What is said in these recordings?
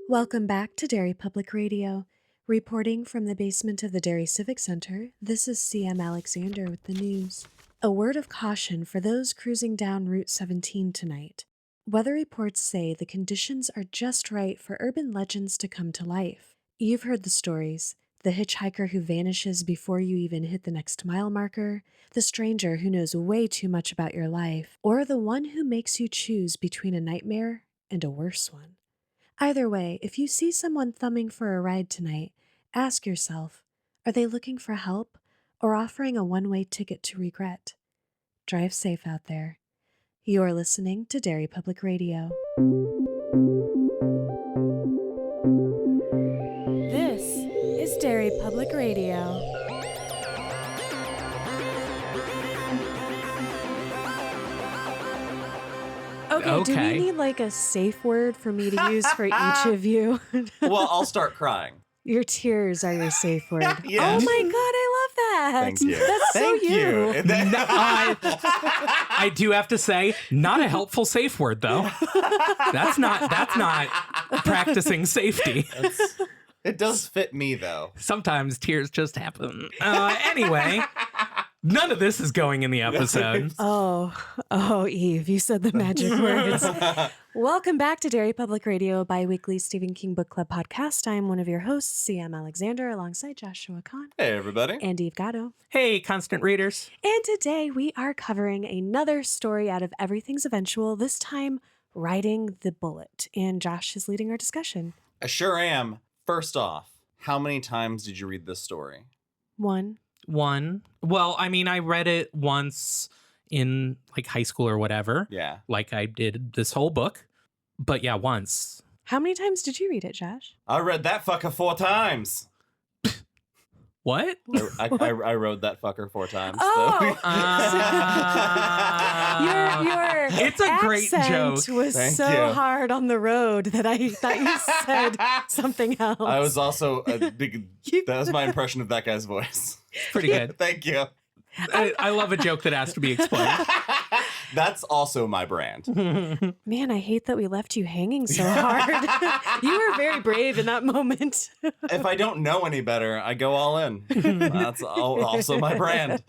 Welcome back to Derry Public Radio. Reporting from the basement of the Derry Civic Center, this is CM Alexander with the news. A word of caution for those cruising down Route 17 tonight. Weather reports say the conditions are just right for urban legends to come to life. You've heard the stories. The hitchhiker who vanishes before you even hit the next mile marker, the stranger who knows way too much about your life, or the one who makes you choose between a nightmare and a worse one. Either way, if you see someone thumbing for a ride tonight, ask yourself, are they looking for help or offering a one-way ticket to regret? Drive safe out there. You're listening to Derry Public Radio. This is Derry Public Radio. Okay, do we need like a safe word for me to use for each of you? Well, I'll start crying. Your tears are your safe word. Yes. Oh my God, I love that. Thank you. That's Thank so you. I do have to say, not a helpful safe word though. That's not practicing safety. It does fit me though. Sometimes tears just happen. Anyway, none of this is going in the episode. Oh, Eve, you said the magic words. Welcome back to Derry Public Radio, a bi-weekly Stephen King Book Club podcast. I am one of your hosts, CM Alexander, alongside Joshua Kahn. Hey, everybody. And Eve Gatto. Hey, constant readers. And today we are covering another story out of Everything's Eventual, this time Riding the Bullet. And Josh is leading our discussion. I sure am. First off, how many times did you read this story? One. Well, I mean, I read it once in like high school or whatever. Yeah. Like I did this whole book. But yeah, once. How many times did you read it, Josh? I read that fucker 4 times. What? I rode that fucker 4 times. Oh! Your It's a great accent joke. was Thank so you. hard on the road that I thought you said something else. I was also a big... That was my impression of that guy's voice. Pretty good. Thank you. I love a joke that has to be explained. That's also my brand. Man, I hate that we left you hanging so hard. You were very brave in that moment. If I don't know any better, I go all in. That's also my brand.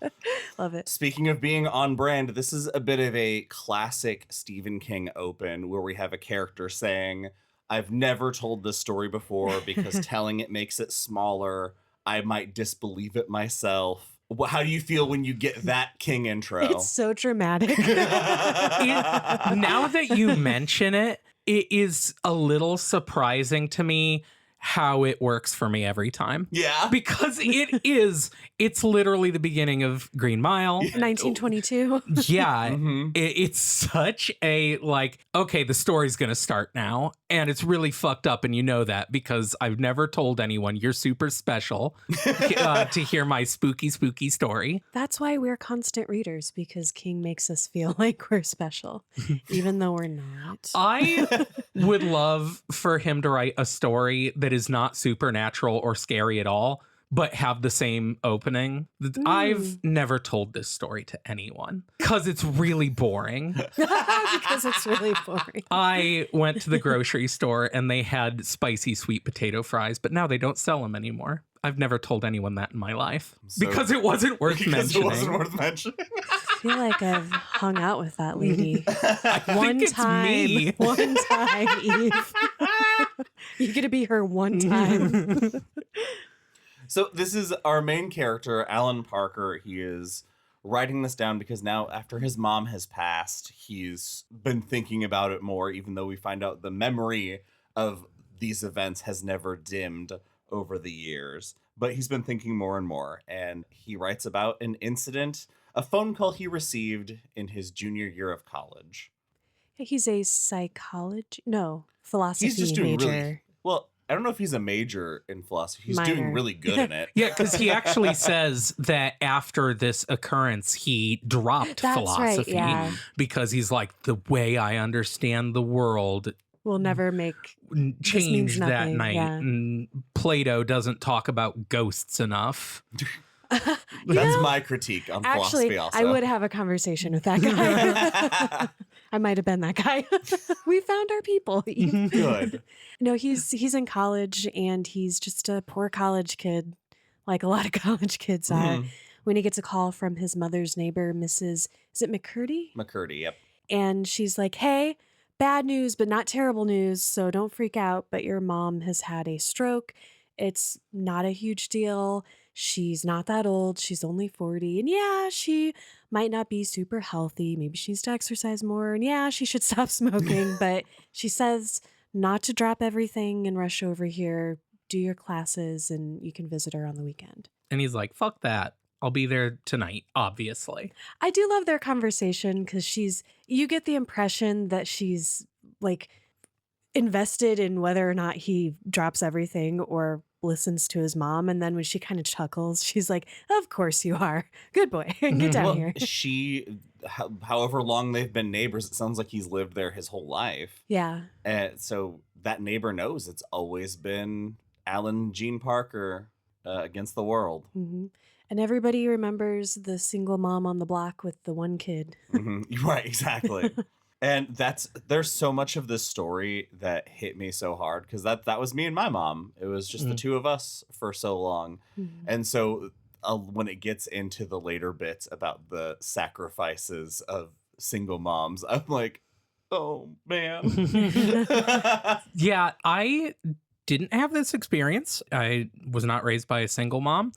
Love it. Speaking of being on brand, this is a bit of a classic Stephen King open where we have a character saying, I've never told this story before because telling it makes it smaller. I might disbelieve it myself. How do you feel when you get that King intro? It's so dramatic. Now that you mention it, it is a little surprising to me how it works for me every time. Yeah. Because it's literally the beginning of Green Mile. 1922. Yeah. Mm-hmm. It's such a like, okay, the story's going to start now. And it's really fucked up. And you know that because I've never told anyone you're super special to hear my spooky, spooky story. That's why we're constant readers, because King makes us feel like we're special, even though we're not. I would love for him to write a story that is not supernatural or scary at all, but have the same opening. I've never told this story to anyone because it's really boring. Because it's really boring. I went to the grocery store and they had spicy sweet potato fries, but now they don't sell them anymore. I've never told anyone that in my life because it wasn't worth mentioning. It wasn't worth mentioning. I feel like I've hung out with that lady. One time, Eve. You're gonna be her one time. So this is our main character, Alan Parker. He is writing this down because now, after his mom has passed, he's been thinking about it more, even though we find out the memory of these events has never dimmed over the years. But he's been thinking more and more, and he writes about an incident, a phone call he received in his junior year of college. He's a philosophy He's just doing major. really well. I don't know if he's a major in philosophy. He's doing really good in it. Yeah, because he actually says that after this occurrence, he dropped philosophy because he's like, the way I understand the world will never change that night. Yeah. And Plato doesn't talk about ghosts enough. That's my critique on philosophy also. I would have a conversation with that guy. I might have been that guy. We found our people. Good. No, he's in college and he's just a poor college kid, like a lot of college kids are. Mhm. When he gets a call from his mother's neighbor, Mrs. Is it McCurdy? McCurdy, yep. And she's like, hey, bad news, but not terrible news. So don't freak out. But your mom has had a stroke. It's not a huge deal. She's not that old. She's only 40. And yeah, she might not be super healthy. Maybe she needs to exercise more. And yeah, she should stop smoking. But she says not to drop everything and rush over here. Do your classes and you can visit her on the weekend. And he's like, fuck that. I'll be there tonight, obviously. I do love their conversation because you get the impression that she's like invested in whether or not he drops everything or listens to his mom. And then when she kind of chuckles, she's like, of course you are. Good boy. Get down here. However long they've been neighbors, it sounds like he's lived there his whole life. Yeah. And so that neighbor knows it's always been Alan Jean Parker against the world. Mm-hmm. And everybody remembers the single mom on the block with the one kid. Mm-hmm. Right, exactly. And there's so much of this story that hit me so hard because that was me and my mom. It was just the two of us for so long. Mm-hmm. And so when it gets into the later bits about the sacrifices of single moms, I'm like, oh, man. Yeah, I didn't have this experience. I was not raised by a single mom.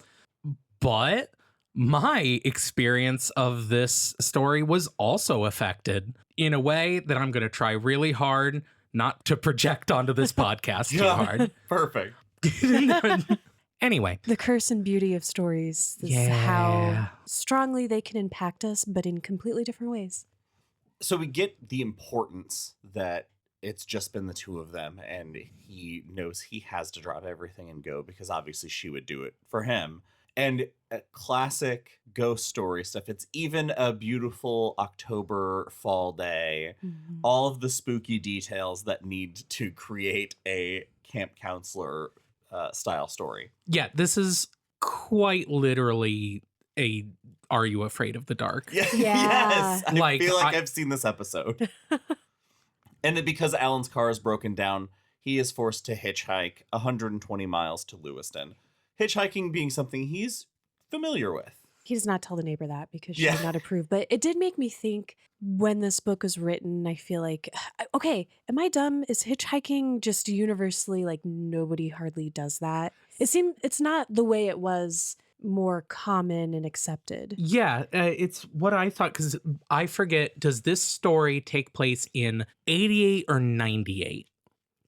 But my experience of this story was also affected in a way that I'm going to try really hard not to project onto this podcast too hard. Perfect. Anyway. The curse and beauty of stories. This is how strongly they can impact us, but in completely different ways. So we get the importance that it's just been the two of them, and he knows he has to drop everything and go because obviously she would do it for him. And classic ghost story stuff. It's even a beautiful October fall day. Mm-hmm. All of the spooky details that need to create a camp counselor style story. Yeah, this is quite literally a Are You Afraid of the Dark? Yeah. Yes. I feel like I've seen this episode. And because Alan's car is broken down, he is forced to hitchhike 120 miles to Lewiston. Hitchhiking being something he's familiar with. He does not tell the neighbor that because she would not approve. But it did make me think when this book was written, I feel like, okay, am I dumb? Is hitchhiking just universally like nobody hardly does that? It's not the way it was more common and accepted. Yeah, it's what I thought because I forget, does this story take place in 88 or 98?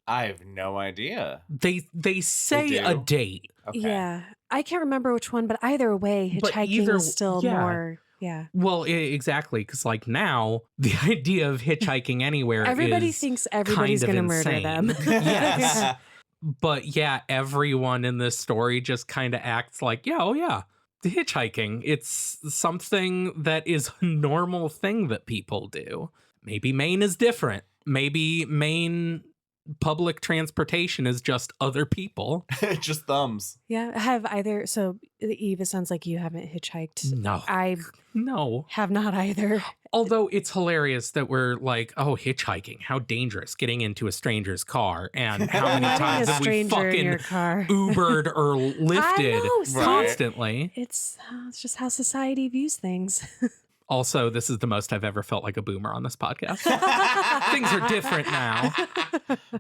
I have no idea. They say a date. Okay. Yeah. I can't remember which one, but either way, hitchhiking is still more. Yeah. Well, exactly. Because like now, the idea of hitchhiking anywhere everybody is thinks everybody's going to murder them. Yes. But yeah, everyone in this story just kind of acts like, the hitchhiking. It's something that is a normal thing that people do. Maybe Maine is different. Maybe Maine public transportation is just other people. Just thumbs. Yeah. So Eve, it sounds like you haven't hitchhiked. No. I have not either. Although it's hilarious that we're like, oh, hitchhiking, how dangerous, getting into a stranger's car. And how many times have we fucking Ubered or Lyfted constantly. It's just how society views things. Also, this is the most I've ever felt like a boomer on this podcast. Things are different now.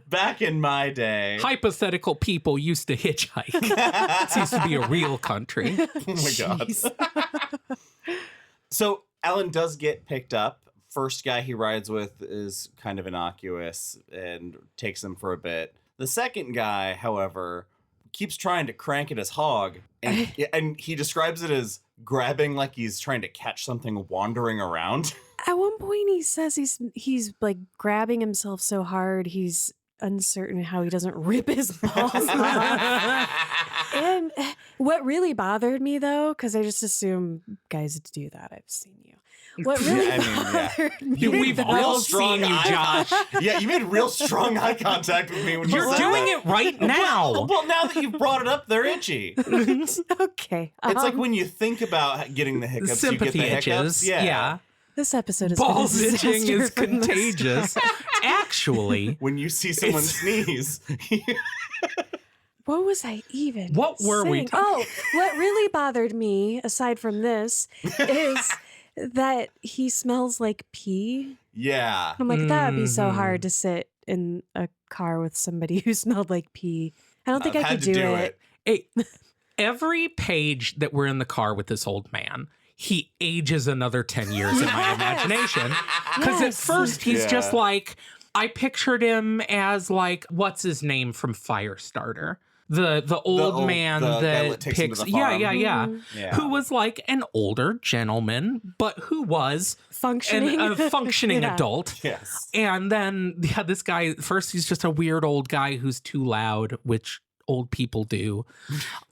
Back in my day, hypothetical people used to hitchhike. This used to be a real country. Oh my God. So Alan does get picked up. First guy he rides with is kind of innocuous and takes him for a bit. The second guy, however, keeps trying to crank at his hog, and he describes it as grabbing like he's trying to catch something wandering around. At one point he says he's like grabbing himself so hard he's uncertain how he doesn't rip his balls off. And what really bothered me though, because I just assume guys do that. I've seen you. What really bothered me. We've all seen you, Josh. Yeah, you made real strong eye contact with me when you're doing it right now. Well, now that you've brought it up, they're itchy. Okay. It's like when you think about getting the hiccups, sympathy you get the itches. hiccups. Yeah. This episode is Balls been a itching disaster is from the contagious. start. Actually, When you see someone sneeze, What was I even What were we saying? talking- Oh, what really bothered me, aside from this, is that he smells like pee. yeah. I'm like, that would be so Mhm. hard to sit in a car with somebody who smelled like pee. I don't think I've I had could to do it. Every page that we're in the car with this old man, he ages another 10 years in my imagination. Because Yes. at first he's Yeah. just like, I pictured him as like, what's his name from Firestarter? The old man the guy that that takes him to picks, the farm. yeah. Yeah. Who was like an older gentleman, but who was Functioning. a functioning Yeah. adult. Yes. And then, this guy, first he's just a weird old guy who's too loud, which old people do.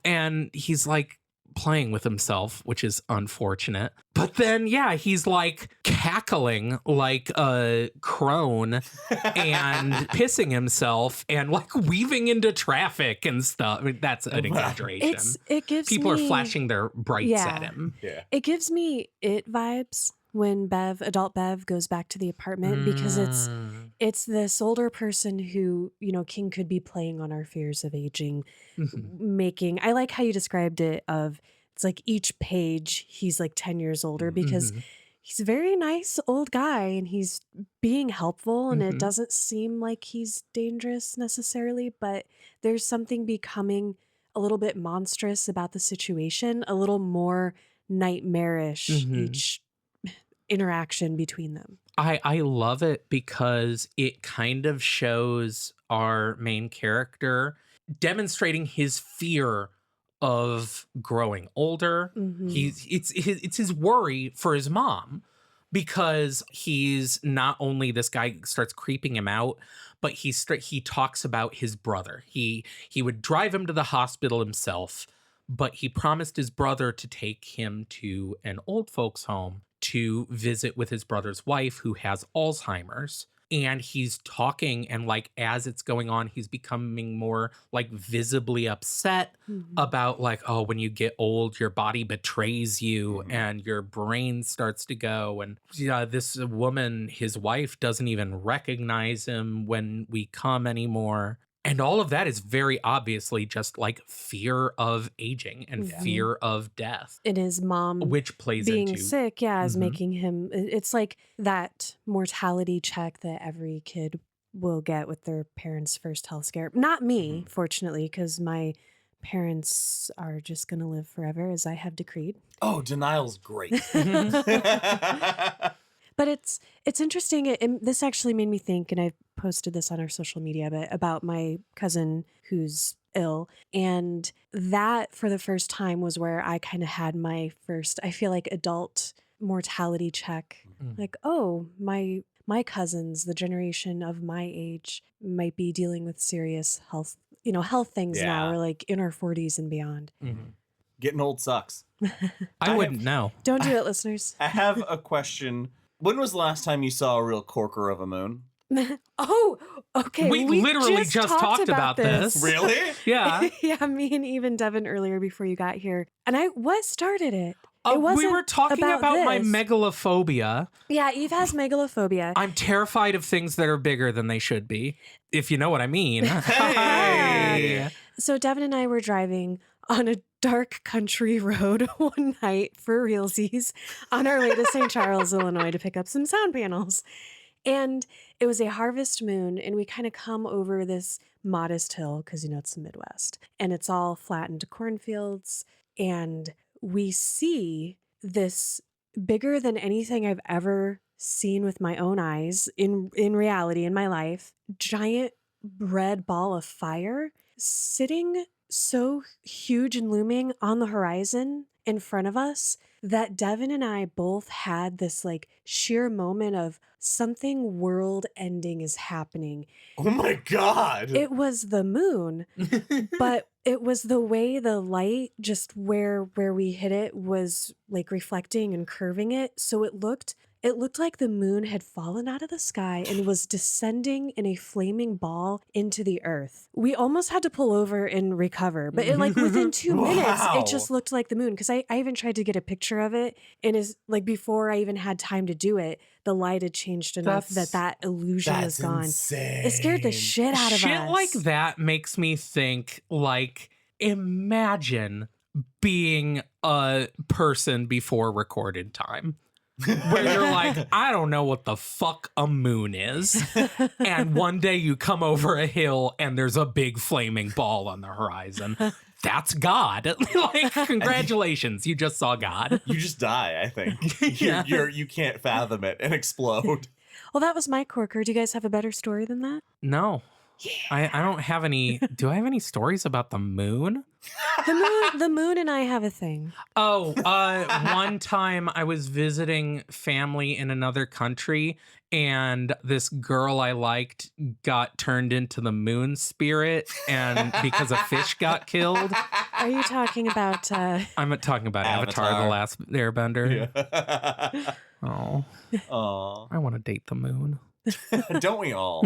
And he's like playing with himself, which is unfortunate. But then, he's like cackling like a crone and pissing himself and like weaving into traffic and stuff. I mean, that's an exaggeration. It gives People me, are flashing their brights Yeah. at him. Yeah. It gives me it vibes when adult Bev goes back to the apartment because it's this older person who, King could be playing on our fears of aging, Mhm. I like how you described it it's like each page he's like 10 years older because Mhm. he's a very nice old guy and he's being helpful and it Mhm. doesn't seem like he's dangerous necessarily, but there's something becoming a little bit monstrous about the situation, a little more nightmarish Mhm. each interaction between them. I love it because it kind of shows our main character demonstrating his fear of growing older. Mhm. It's his worry for his mom because he's not only this guy starts creeping him out, but he talks about his brother. He would drive him to the hospital himself, but he promised his brother to take him to an old folks home to visit with his brother's wife who has Alzheimer's. And he's talking, and like as it's going on, he's becoming more like visibly upset Mhm. about like, oh, when you get old, your body betrays you Mhm. and your brain starts to go. And this woman, his wife, doesn't even recognize him when we come anymore. And all of that is very obviously just like fear of aging and Mhm. fear of death, And his mom which plays being into sick, is Mhm. making him. It's like that mortality check that every kid will get with their parents' first health scare. Not me, fortunately, because my parents are just going to live forever, as I have decreed. Oh, denial's great. But it's interesting. This actually made me think, and I posted this on our social media, but about my cousin who's ill. And that, for the first time, was where I kind of had my first, I feel like, adult mortality check. Mm. Like, oh, my cousins, the generation of my age, might be dealing with serious health things now. Yeah. We're like in our 40s and beyond. Mhm. Getting old sucks. I wouldn't know. Don't do it, listeners. I have a question. When was the last time you saw a real corker of a moon? Oh, okay. We literally just talked about this. Really? Yeah. Yeah, me and even Devin earlier before you got here. And what started it? It We wasn't were talking about my this. megalophobia. Yeah, Eve has megalophobia. I'm terrified of things that are bigger than they should be, if you know what I mean. Hey! So Devin and I were driving on a dark country road one night for realsies on our way to St. Charles, Illinois to pick up some sound panels. And it was a harvest moon, and we kind of come over this modest hill because, it's the Midwest, and it's all flattened cornfields. And we see this bigger than anything I've ever seen with my own eyes in reality in my life, giant red ball of fire sitting so huge and looming on the horizon in front of us that Devin and I both had this like sheer moment of something world ending is happening. Oh my God. It was the moon, but it was the way the light, just where we hit it, was like reflecting and curving it. So it looked It looked like the moon had fallen out of the sky and was descending in a flaming ball into the earth. We almost had to pull over and recover, but it, like within 2 minutes, it just Wow. looked like the moon. Because I even tried to get a picture of it, and is like before I even had time to do it, the light had changed enough That's- that illusion was That's gone. insane. It scared the shit out of Shit us. like that makes me think, like, imagine being a person before recorded time. Where you're like, I don't know what the fuck a moon is. And one day you come over a hill and there's a big flaming ball on the horizon. That's God. Like, congratulations, you just saw God. You just die, I think. Yeah. You can't fathom it and explode. Well, that was my corker. Do you guys have a better story than that? No. I don't have any. Do I have any stories about the moon? The moon and I have a thing. Oh, one time I was visiting family in another country, and this girl I liked got turned into the moon spirit, and because a fish got killed. Are you talking about I'm talking about Avatar, the Last Airbender. Yeah. Oh, Aw. I want to date the moon. Don't we all?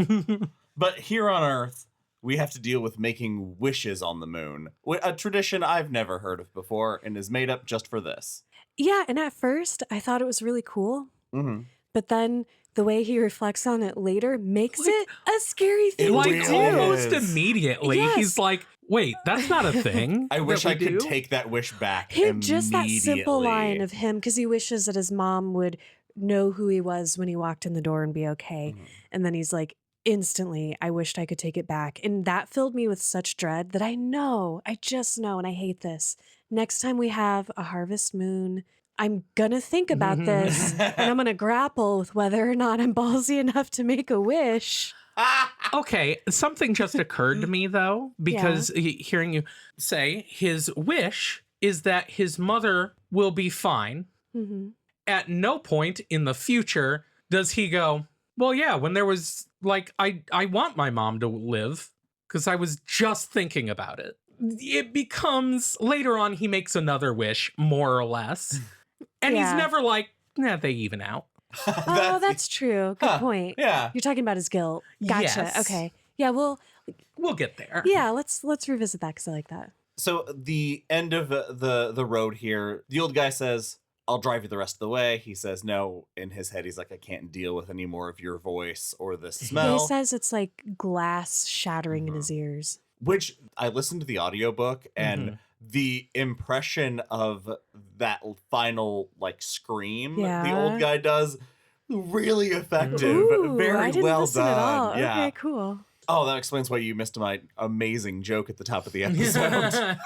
But here on Earth, we have to deal with making wishes on the moon. A tradition I've never heard of before and is made up just for this. Yeah, and at first I thought it was really cool, Mm-hmm. but then the way he reflects on it later makes it a scary thing It Like, to really do. almost is. immediately, Yes. he's like, wait, that's not a thing. I wish that we I could do?" take that wish back Just that simple line immediately. of him, because he wishes that his mom would know who he was when he walked in the door and be okay. Mhm. And then he's like, instantly, I wished I could take it back. And that filled me with such dread that I just know, and I hate this. Next time we have a harvest moon, I'm gonna think about this and I'm gonna grapple with whether or not I'm ballsy enough to make a wish. Okay, something just occurred to me though, because hearing you say his wish is that his mother will be fine. Mm-hmm. At no point in the future does he go, well, yeah, when there was like, I want my mom to live because I was just thinking about it. It becomes later on, he makes another wish, more or less. And he's Yeah. never like, nah, they even out. Oh, that's true. Good point. Yeah. You're talking about his guilt. Gotcha. Yes. Okay. Yeah, well, We'll get there. yeah, let's revisit that because I like that. So the end of the road here, the old guy says, I'll drive you the rest of the way. He says no. In his head, he's like, I can't deal with any more of your voice or the Yeah, smell. he says it's like glass shattering in his ears. Which I listened to the audiobook and the impression of that final like scream the old guy does, really effective. Ooh, Very I didn't well listen done. at all. Yeah. Okay, cool. Oh, that explains why you missed my amazing joke at the top of the episode.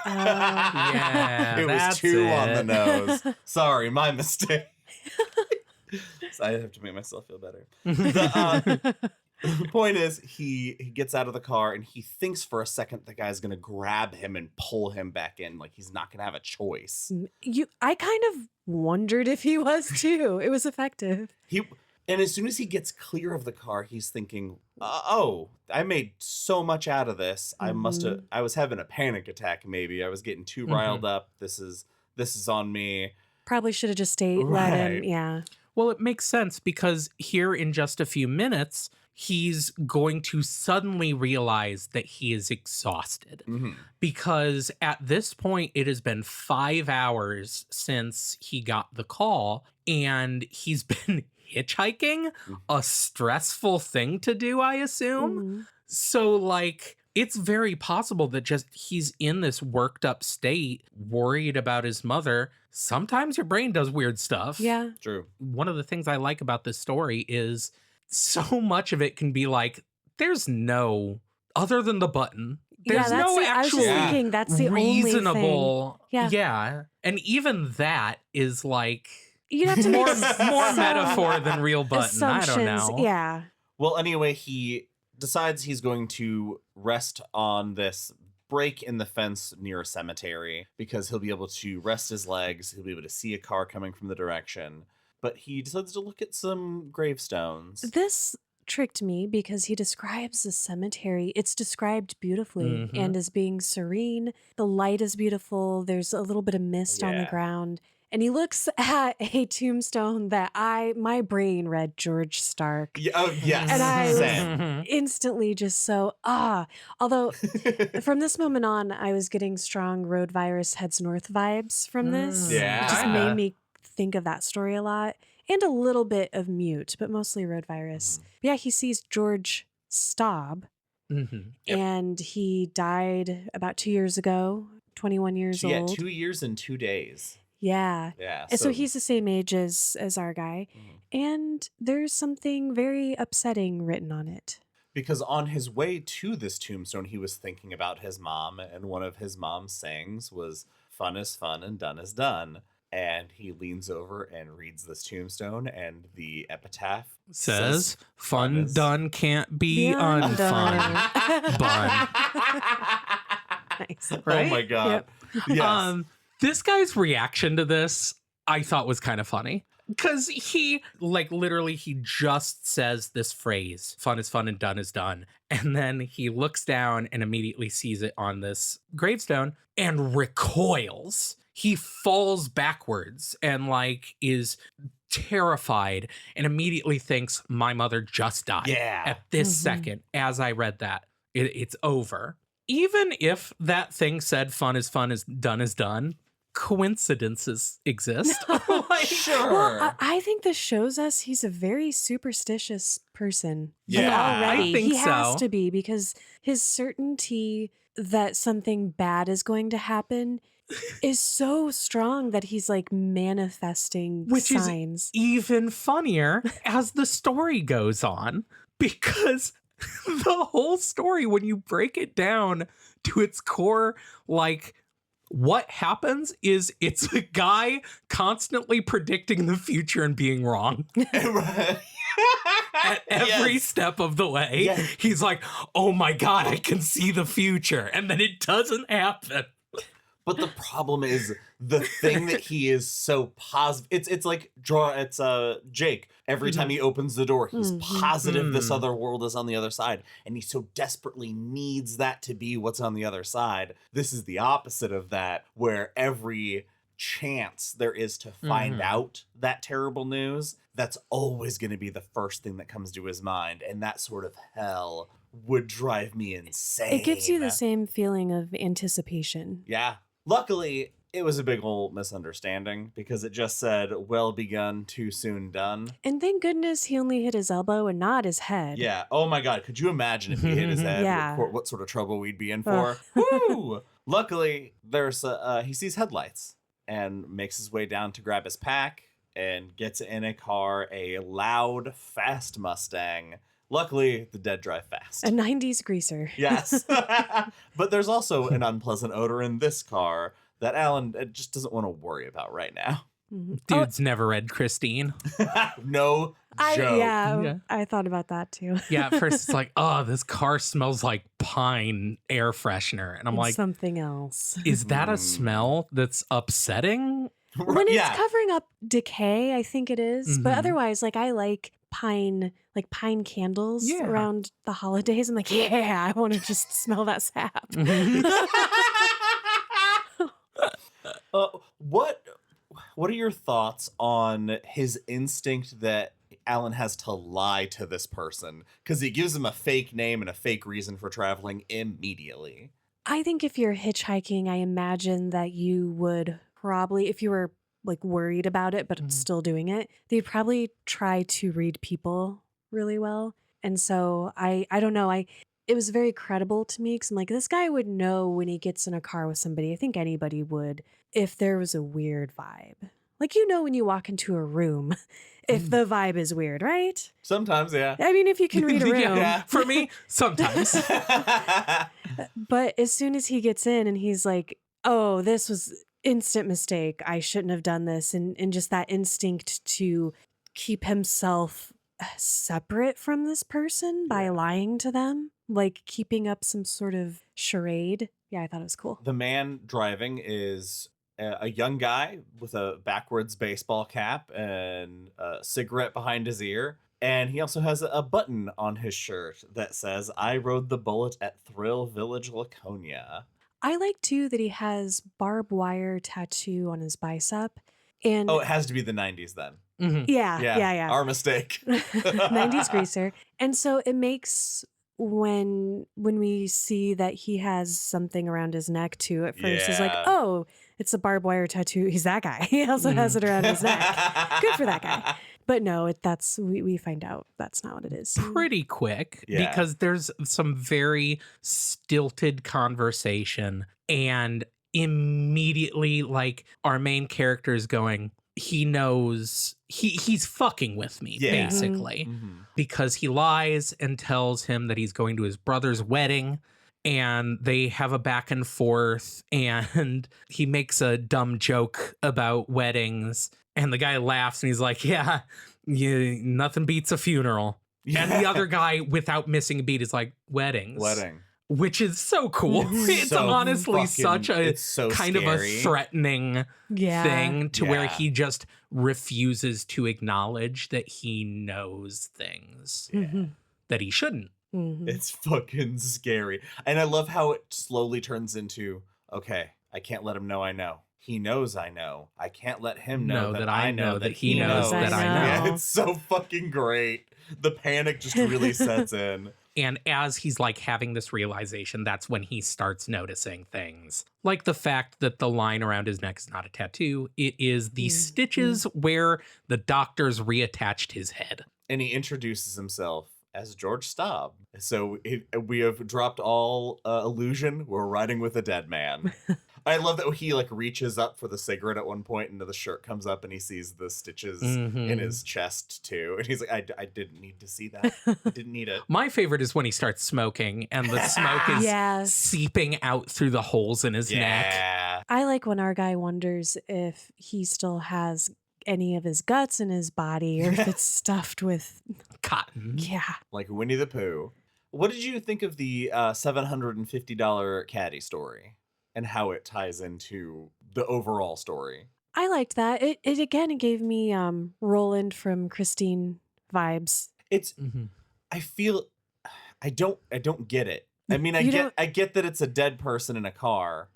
Yeah, It was that's too on the it. nose. Sorry, my mistake. So I have to make myself feel better. The point is, he gets out of the car and he thinks for a second the guy's gonna grab him and pull him back in, like he's not gonna have a choice. I kind of wondered if he was too. It was effective. And as soon as he gets clear of the car, he's thinking, "Oh, I made so much out of this. I was having a panic attack. Maybe I was getting too riled up. This is on me." Probably should have just stayed. Let him. Right. Yeah. Well, it makes sense because here in just a few minutes, he's going to suddenly realize that he is exhausted. Because at this point, it has been 5 hours since he got the call and he's been hitchhiking, a stressful thing to do, I assume. Mhm. So, like, it's very possible that just he's in this worked up state, worried about his mother. Sometimes your brain does weird stuff. Yeah. True. One of the things I like about this story is so much of it can be like, there's no, other than the button, there's yeah, that's no I was actual just thinking that's the reasonable. only thing. Yeah. And even that is like You'd have to make more some metaphor than real button. I don't assumptions. know. Yeah. Well, anyway, he decides he's going to rest on this break in the fence near a cemetery because he'll be able to rest his legs. He'll be able to see a car coming from the direction. But he decides to look at some gravestones. This tricked me because he describes the cemetery. It's described beautifully and as being serene. The light is beautiful. There's a little bit of mist on the Yeah. ground. And he looks at a tombstone that my brain read George Stark. Yeah, oh, yes. And I Same. was instantly just so, Although from this moment on, I was getting strong Road Virus Heads North vibes from this. Yeah. It just made me think of that story a lot. And a little bit of Mute, but mostly Road Virus. But yeah, he sees George Staub. And he died about 2 years ago, 21 years old. 2 years and 2 days. Yeah. Yeah. And so he's the same age as our guy. And there's something very upsetting written on it. Because on his way to this tombstone, he was thinking about his mom, and one of his mom's sayings was, "Fun is fun and done is done." And he leans over and reads this tombstone, and the epitaph says, "Fun is- done can't be unfun." Bun. Nice. Right? Oh my God. Yep. Yes. This guy's reaction to this, I thought was kind of funny. Because he, literally, he just says this phrase, "Fun is fun and done is done." And then he looks down and immediately sees it on this gravestone and recoils. He falls backwards and, is terrified and immediately thinks, my mother just died. Yeah. At this second, as I read that, it's over. Even if that thing said fun is done, coincidences exist. Sure. Well, I think this shows us he's a very superstitious person. Yeah, already. I think he has so. to be, because his certainty that something bad is going to happen is so strong that he's manifesting Which signs. is even funnier as the story goes on, because the whole story, when you break it down to its core, what happens is it's a guy constantly predicting the future and being wrong. At every step of the way, Yes. he's like, oh my God, I can see the future. And then it doesn't happen. But the problem is the thing that he is so positive. It's like Jake. Every time he opens the door, he's positive this other world is on the other side, and he so desperately needs that to be what's on the other side. This is the opposite of that, where every chance there is to find out that terrible news, that's always going to be the first thing that comes to his mind, and that sort of hell would drive me insane. It gives you the same feeling of anticipation. Yeah. Luckily, it was a big old misunderstanding, because it just said, "Well begun, too soon done." And thank goodness he only hit his elbow and not his head. Yeah. Oh my God. Could you imagine if he hit his head? Yeah. What sort of trouble we'd be in for? Woo! Luckily, there's he sees headlights and makes his way down to grab his pack and gets in a car, a loud, fast Mustang. Luckily, the dead drive fast. A 90s greaser. Yes. But there's also an unpleasant odor in this car that Alan just doesn't want to worry about right now. Dude's never read Christine. No joke. Yeah. I thought about that too. Yeah, at first it's like, oh, this car smells like pine air freshener. And I'm like, something else. is that a smell that's upsetting? When it's Yeah. covering up decay, I think it is. But otherwise, I like pine candles around the holidays. I'm like, yeah, I want to just smell that sap. What are your thoughts on his instinct that Alan has to lie to this person? Because he gives him a fake name and a fake reason for traveling immediately. I think if you're hitchhiking, I imagine that you would probably, if you were worried about it, but still doing it, they'd probably try to read people really well. And so I don't know. It was very credible to me, because I'm like, this guy would know when he gets in a car with somebody. I think anybody would, if there was a weird vibe. When you walk into a room, if the vibe is weird, right? Sometimes, yeah. I mean, if you can read a room. Yeah, for me, sometimes. But as soon as he gets in and he's like, oh, this was instant mistake. I shouldn't have done this. And just that instinct to keep himself separate from this person by lying to them, keeping up some sort of charade. Yeah, I thought it was cool. The man driving is a young guy with a backwards baseball cap and a cigarette behind his ear. And he also has a button on his shirt that says, "I rode the bullet at Thrill Village, Laconia." I like too that he has barbed wire tattoo on his bicep. And Oh, it has to be the 90s then. Mhm. yeah. Our mistake. 90s greaser. And so it makes when we see that he has something around his neck too at first, it's like, Yeah. oh, it's a barbed wire tattoo. He's that guy. He also has it around his neck. Good for that guy. But no, we find out that's not what it is. Pretty quick Yeah. because there's some very stilted conversation, and immediately, like, our main character is going, he knows he's fucking with me, Yeah. basically, Mhm. because he lies and tells him that he's going to his brother's wedding, and they have a back and forth, and he makes a dumb joke about weddings, and the guy laughs and he's like, yeah, nothing beats a funeral. And the other guy, without missing a beat, is like, weddings. Wedding. Which is so cool. It's So honestly fucking- such a it's so kind of scary. a threatening thing to where Yeah. he just refuses to acknowledge that he knows things that he shouldn't. It's fucking scary. And I love how it slowly turns into, okay, I can't let him know I know. He knows I know. I can't let him know that I know that he knows that I know. Yeah, it's so fucking great. The panic just really sets in. And as he's like having this realization, that's when he starts noticing things. Like the fact that the line around his neck is not a tattoo. It is the stitches where the doctors reattached his head. And he introduces himself as George Staub. So we have dropped all illusion. We're riding with a dead man. I love that he like reaches up for the cigarette at one point, and the shirt comes up, and he sees the stitches in his chest too, and he's like, "I didn't need to see that. I didn't need it." My favorite is when he starts smoking, and the smoke is seeping out through the holes in his neck. I like when our guy wonders if he still has any of his guts in his body, or if it's stuffed with cotton. Yeah, like Winnie the Pooh. What did you think of the $750 caddy story? And how it ties into the overall story. I liked that. It again, it gave me Roland from Christine vibes. It's I feel I don't get it. I mean, I get that it's a dead person in a car.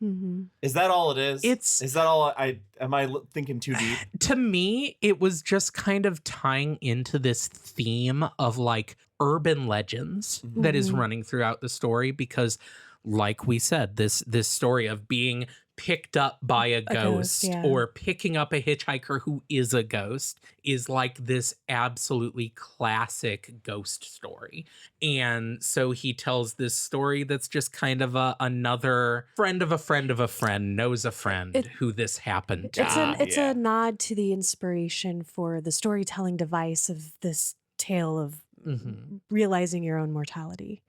Is that all it is? Is that all am I thinking too deep? To me, it was just kind of tying into this theme of like urban legends that is running throughout the story, because like we said, this story of being picked up by a ghost or picking up a hitchhiker who is a ghost is like this absolutely classic ghost story. And so he tells this story that's just kind of another friend of a friend of a friend knows a friend who this happened to. It's a nod to the inspiration for the storytelling device of this tale of realizing your own mortality.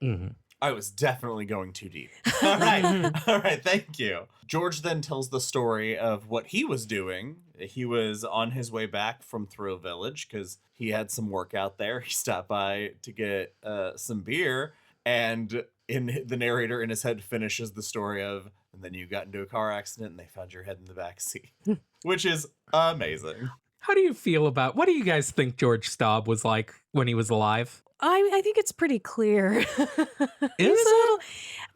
I was definitely going too deep. All right, thank you. George then tells the story of what he was doing. He was on his way back from Thrill Village because he had some work out there. He stopped by to get some beer, and the narrator in his head finishes the story of, and then you got into a car accident and they found your head in the back seat, which is amazing. How do you feel about, what do you guys think George Staub was like when he was alive? I think it's pretty clear. He was a little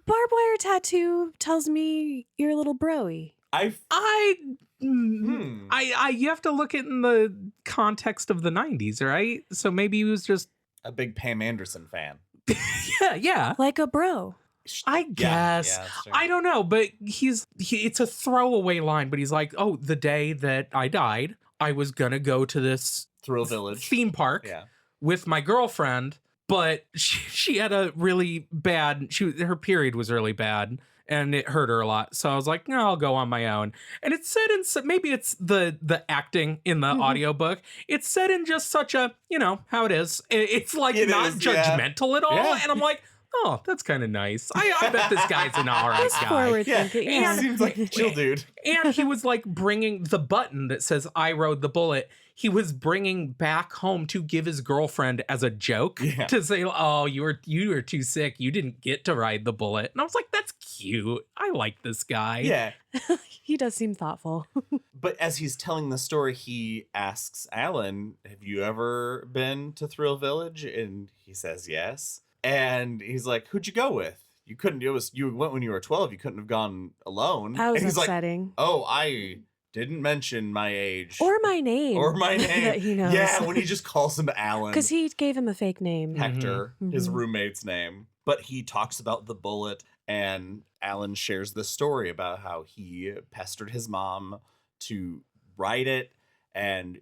barbed wire tattoo tells me you're a little broy. You have to look at it in the context of the 90s, right? So maybe he was just a big Pam Anderson fan. yeah. Like a bro. I guess. Yeah, I don't know, but it's a throwaway line, but he's like, oh, the day that I died, I was going to go to this Thrill Village theme park with my girlfriend, but she had a really bad, her period was really bad and it hurt her a lot. So I was like, no, I'll go on my own. And it's said in, maybe it's the acting in the audiobook. It's said in just such a, how it is. It's like not judgmental at all. Yeah. And I'm like, oh, that's kind of nice. I bet this guy's an all right guy. Forward thinking. And seems like a chill dude. And he was like bringing the button that says I rode the bullet. He was bringing back home to give his girlfriend as a joke to say, oh, you were too sick. You didn't get to ride the bullet. And I was like, that's cute. I like this guy. Yeah. He does seem thoughtful. But as he's telling the story, he asks Alan, have you ever been to Thrill Village? And he says yes. And he's like, who'd you go with? You couldn't, you went when you were 12. You couldn't have gone alone. That was and he's upsetting. Like, oh, I didn't mention my age. Or my name. Or my name. That he knows. Yeah, when he just calls him Alan. Because he gave him a fake name. Hector, his roommate's name. But he talks about the bullet, and Alan shares this story about how he pestered his mom to write it, and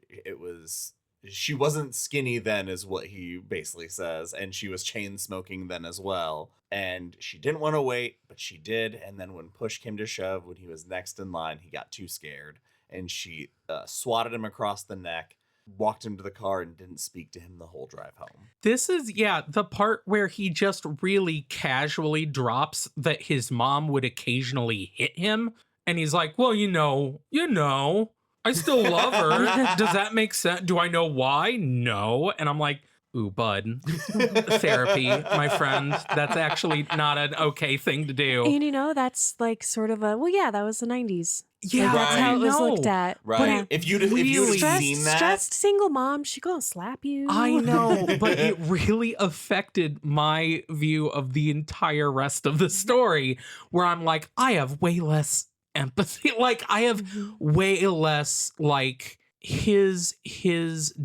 she wasn't skinny then, is what he basically says, and she was chain smoking then as well, and she didn't want to wait, but she did. And then when push came to shove, when he was next in line, he got too scared, and she swatted him across the neck, walked him to the car, and didn't speak to him the whole drive home. This is, the part where he just really casually drops that his mom would occasionally hit him, and he's like, well, you know, I still love her. Does that make sense? Do I know why? No. And I'm like, ooh, bud. Therapy, my friend. That's actually not an okay thing to do. And that's like sort of that was the 90s. Yeah, that's how it was looked at. Right. Yeah. If you'd have seen that. Stressed single mom, she gonna slap you. I know, but it really affected my view of the entire rest of the story, where I'm like, I have way less empathy. Like, I have way less, like, his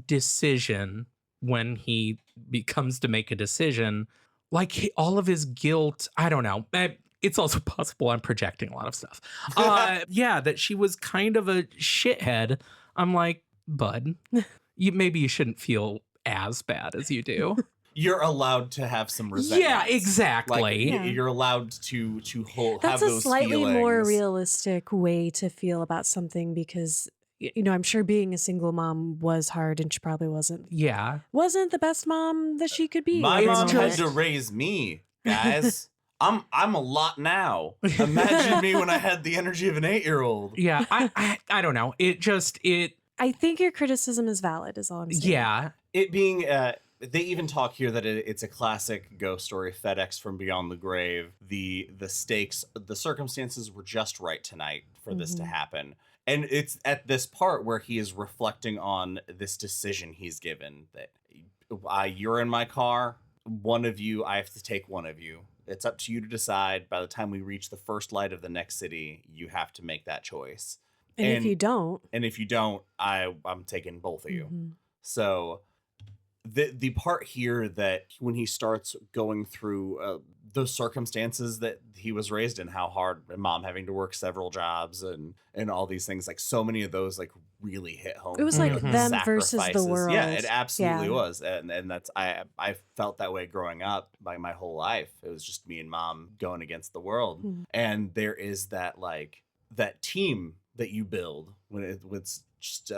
decision when he becomes to make a decision, like all of his guilt. I don't know. It's also possible I'm projecting a lot of stuff. That she was kind of a shithead. I'm like, bud, maybe you shouldn't feel as bad as you do. You're allowed to have some resentment. Yeah, exactly. Like, you're allowed to hold. That's have a those slightly feelings. more realistic way to feel about something, because I'm sure being a single mom was hard, and she probably wasn't the best mom that she could be. My mom had to raise me, guys. I'm a lot now. Imagine me when I had the energy of an 8-year-old. Yeah, I don't know. I think your criticism is valid, is all I'm saying. Yeah. It being they even talk here that it's a classic ghost story, FedEx from beyond the grave. The stakes, the circumstances were just right tonight for this to happen. And it's at this part where he is reflecting on this decision he's given, that you're in my car, one of you, I have to take one of you. It's up to you to decide. By the time we reach the first light of the next city, you have to make that choice. And if you don't, I'm taking both of you. So the part here that when he starts going through those circumstances that he was raised in, how hard, mom having to work several jobs and all these things, like so many of those like really hit home. it was like them versus the world. Yeah, it absolutely was. And that's, I felt that way growing up by my whole life. It was just me and mom going against the world. And there is that, like, that team that you build when it's just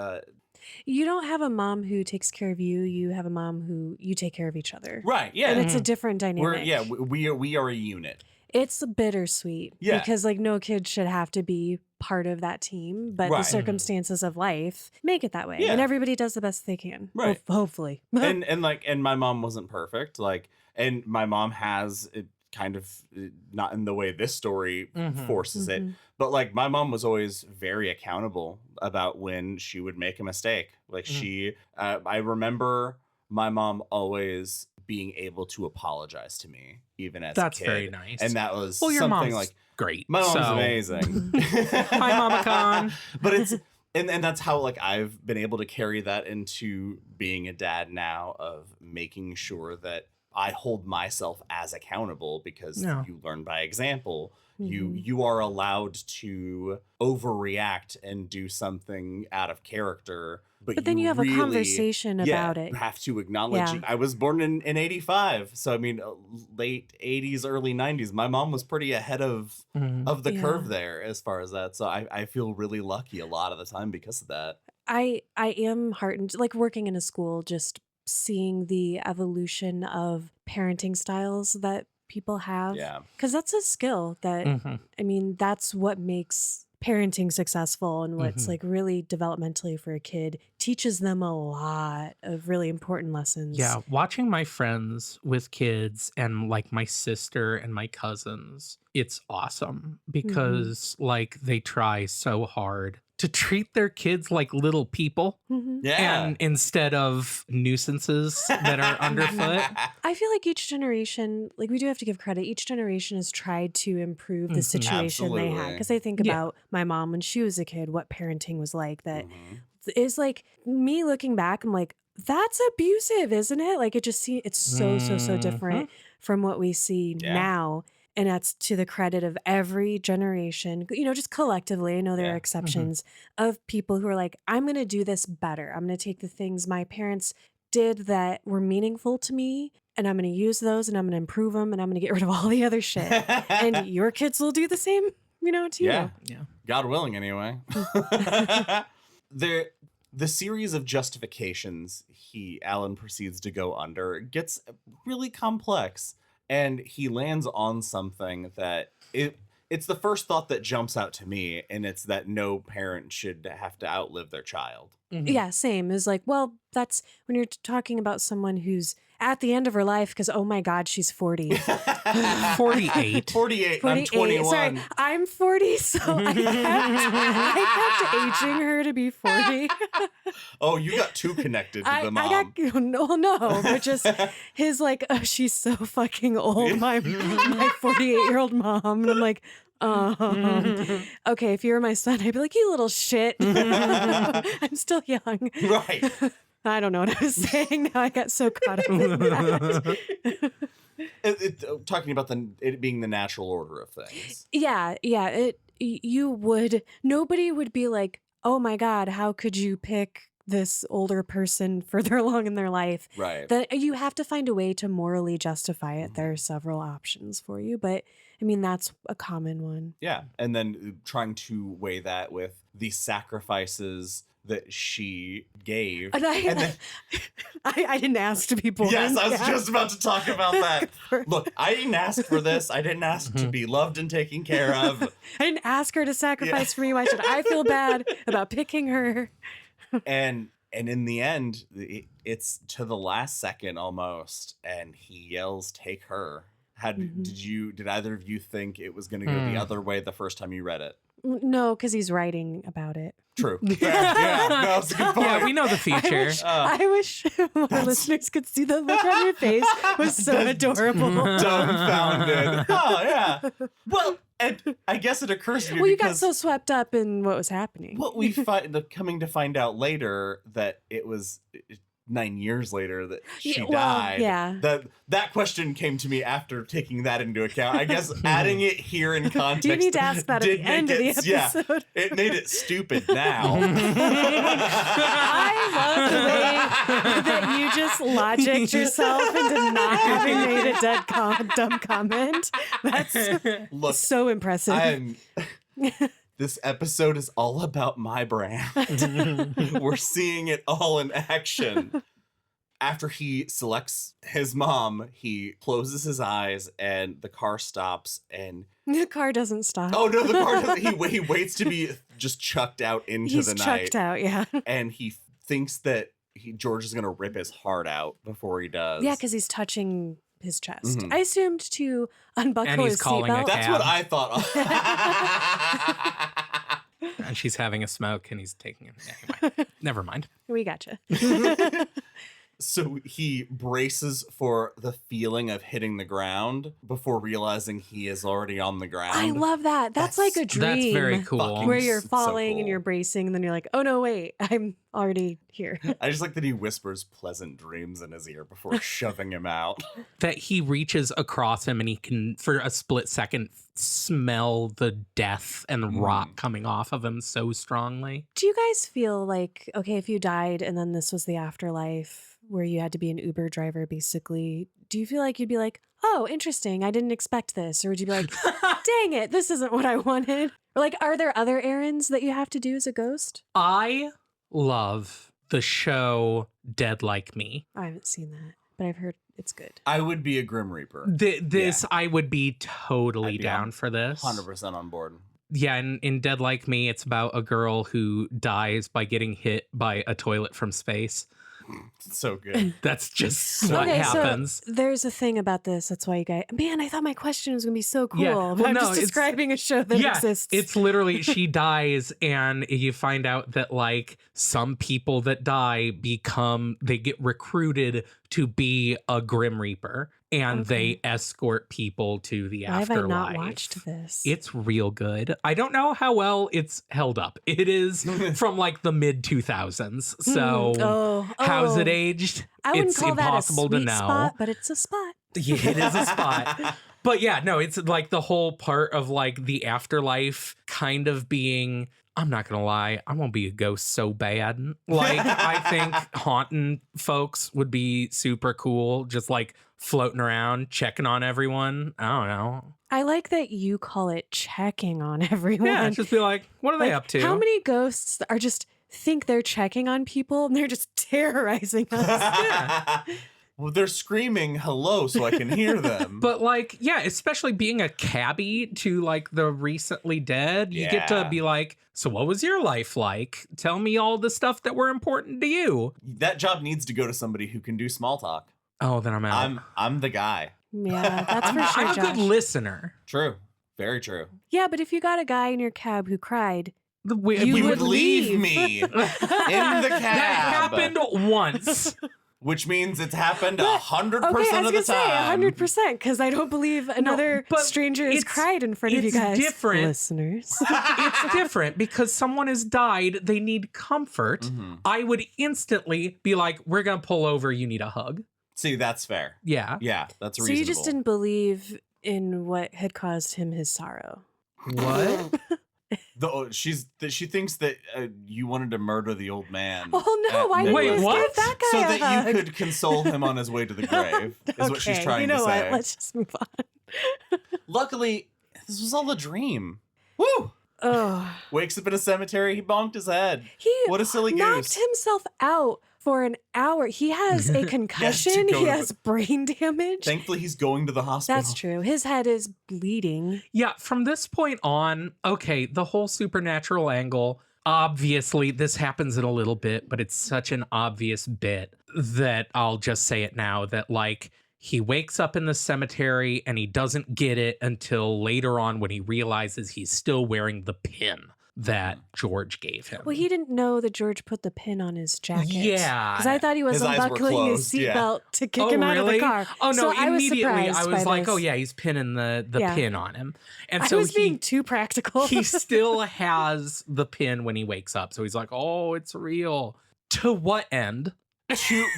you don't have a mom who takes care of you. You have a mom who you take care of each other. Right. Yeah. And it's a different dynamic. We are a unit. It's bittersweet. Yeah. Because like no kid should have to be part of that team, but the circumstances of life make it that way. Yeah. And everybody does the best they can. Right. Hopefully. and my mom wasn't perfect. Like, and my mom has it kind of not in the way this story forces it, but like my mom was always very accountable about when she would make a mistake. Like I remember my mom always being able to apologize to me even as a kid. That's very nice. And that was your something mom's like great. My mom's amazing. Hi, Mama Con. But it's and that's how like I've been able to carry that into being a dad now, of making sure that I hold myself as accountable, because you learn by example. You are allowed to overreact and do something out of character, but then you have really, a conversation about it. You have to acknowledge I was born in 85, so I mean late 80s, early 90s. My mom was pretty ahead of the curve there as far as that. So I feel really lucky a lot of the time because of that. I am heartened, like working in a school, just seeing the evolution of parenting styles that people have. Yeah. Because that's a skill that, I mean, that's what makes parenting successful, and what's like really developmentally for a kid teaches them a lot of really important lessons. Yeah. Watching my friends with kids and like my sister and my cousins, it's awesome because like they try so hard to treat their kids like little people. Yeah. And instead of nuisances that are underfoot. I feel like each generation, like we do have to give credit, each generation has tried to improve the situation they had. Absolutely. Because I think about my mom when she was a kid, what parenting was like that is like me looking back, I'm like, that's abusive, isn't it? Like it just it's so different from what we see now. And that's to the credit of every generation, you know, just collectively. I know there are exceptions of people who are like, I'm going to do this better. I'm going to take the things my parents did that were meaningful to me, and I'm going to use those, and I'm going to improve them, and I'm going to get rid of all the other shit. And your kids will do the same, you know, to you. Yeah. God willing, anyway. The series of justifications Alan proceeds to go under gets really complex. And he lands on something that it's the first thought that jumps out to me, and it's that no parent should have to outlive their child. Yeah, same. Is like, well, that's when you're talking about someone who's at the end of her life because, oh my God, she's 40. 48. 48. I'm 21. Sorry, I'm 40, so I kept aging her to be 40. Oh, you got too connected to the mom. No, but just his like, oh, she's so fucking old, my 48-year-old mom. And I'm like, okay, if you were my son, I'd be like, you little shit. I'm still young. Right. I don't know what I was saying. Now I got so caught up in that. Talking about it being the natural order of things. Yeah. Nobody would be like, oh my God, how could you pick this older person further along in their life? Right. That you have to find a way to morally justify it. There are several options for you, but I mean, that's a common one. Yeah. And then trying to weigh that with the sacrifices that she gave. And I didn't ask to be born. Yes, I was just about to talk about that. Look, I didn't ask for this. I didn't ask to be loved and taken care of. I didn't ask her to sacrifice for me. Why should I feel bad about picking her? And in the end, it's to the last second almost, and he yells, "Take her." Did either of you think it was going to go the other way the first time you read it? No, because he's writing about it. True. Yeah, no, that's a good point. Yeah, we know the future. I wish my listeners could see the look on your face. It was so adorable. Dumbfounded. Oh, yeah. Well, and I guess it occurs to me you got so swept up in what was happening. What we coming to find out later that it was 9 years later that she died. Yeah. That question came to me after taking that into account. I guess adding it here in context. You need to ask that at the end of the episode. Yeah, it made it stupid now. I love the way that you just logicked yourself into not having made a dumb comment. That's so impressive. This episode is all about my brand. We're seeing it all in action. After he selects his mom, he closes his eyes and the car stops. And the car doesn't stop. Oh, no, the car doesn't. He waits to be just chucked out into the night. He's chucked out, yeah. And he thinks that George is going to rip his heart out before he does. Yeah, because he's touching his chest. I assumed to unbuckle his seatbelt. That's what I thought. And she's having a smoke and he's taking it. Anyway, never mind. We gotcha. So he braces for the feeling of hitting the ground before realizing he is already on the ground. I love that. That's like a dream. That's very cool. Where you're falling and you're bracing and then you're like, oh no, wait, I'm already here. I just like that he whispers pleasant dreams in his ear before shoving him out. That he reaches across him and he can, for a split second, smell the death and rot coming off of him so strongly. Do you guys feel like, okay, if you died and then this was the afterlife where you had to be an Uber driver, basically, do you feel like you'd be like, oh, interesting, I didn't expect this? Or would you be like, dang it, this isn't what I wanted? Or like, are there other errands that you have to do as a ghost? I love the show Dead Like Me. I haven't seen that, but I've heard it's good. I would be a Grim Reaper. I would be totally down for this. 100% on board. Yeah, in Dead Like Me, it's about a girl who dies by getting hit by a toilet from space. So good. That's just what happens. So there's a thing about this. That's why you guys, man, I thought my question was going to be so cool. Yeah. But Well, I'm no, just describing a show that exists. It's literally she dies and you find out that like some people that die they get recruited to be a Grim Reaper and they escort people to the Why afterlife. have I not watched this? It's real good. I don't know how well it's held up. It is from like the mid 2000s. So how's it aged? I wouldn't It's call that a impossible to sweet know. spot, but it's a spot. Yeah, it is a spot. But yeah, no, it's like the whole part of like the afterlife kind of being, I'm not going to lie, I won't be a ghost so bad. Like, I think haunting folks would be super cool, just like floating around, checking on everyone. I don't know. I like that you call it checking on everyone. Yeah, just be like, what are they up to? How many ghosts are just think they're checking on people and they're just terrorizing us? Yeah. Well, they're screaming hello so I can hear them. But like, yeah, especially being a cabbie to like the recently dead, you get to be like, so what was your life like? Tell me all the stuff that were important to you. That job needs to go to somebody who can do small talk. Oh, then I'm out. I'm the guy. Yeah, that's for sure, I'm a Josh. good listener. True. Very true. Yeah, but if you got a guy in your cab who cried, You would leave leave. me in the cab. That happened once. Which means it's happened 100% okay, I of was the gonna time. say 100% because I don't believe another but stranger has it's- cried in front of you it's guys, different. listeners. It's different because someone has died. They need comfort. Mhm. I would instantly be like, we're going to pull over. You need a hug. See, that's fair. Yeah. Yeah, that's So reasonable. you just didn't believe in what had caused him his sorrow. What? She thinks that you wanted to murder the old man. Oh no! Why didn't Wait, you just what? give that guy so a that hug? you could console him on his way to the grave, is what she's trying you know to say. what? Let's just move on. Luckily, this was all a dream. Woo! Oh, Wakes up in a cemetery, he bonked his head. he What a silly knocked goose. himself out for an hour. He has a concussion. go He to has brain damage. Thankfully, he's going to the hospital. That's true. His head is bleeding. Yeah, from this point on, okay, the whole supernatural angle, obviously this happens in a little bit, but it's such an obvious bit that I'll just say it now that like he wakes up in the cemetery and he doesn't get it until later on when he realizes he's still wearing the pin that George gave him. Well, he didn't know that George put the pin on his jacket. Yeah. Because I thought he was His eyes were unbuckling his closed, yeah. seatbelt to kick him out of the car. Oh, no, So I was immediately I surprised was by like, this. oh, yeah, he's pinning the Yeah. pin on him. And I so was being too practical. he still has the pin when he wakes up. So he's like, oh, it's real. To what end? Which Which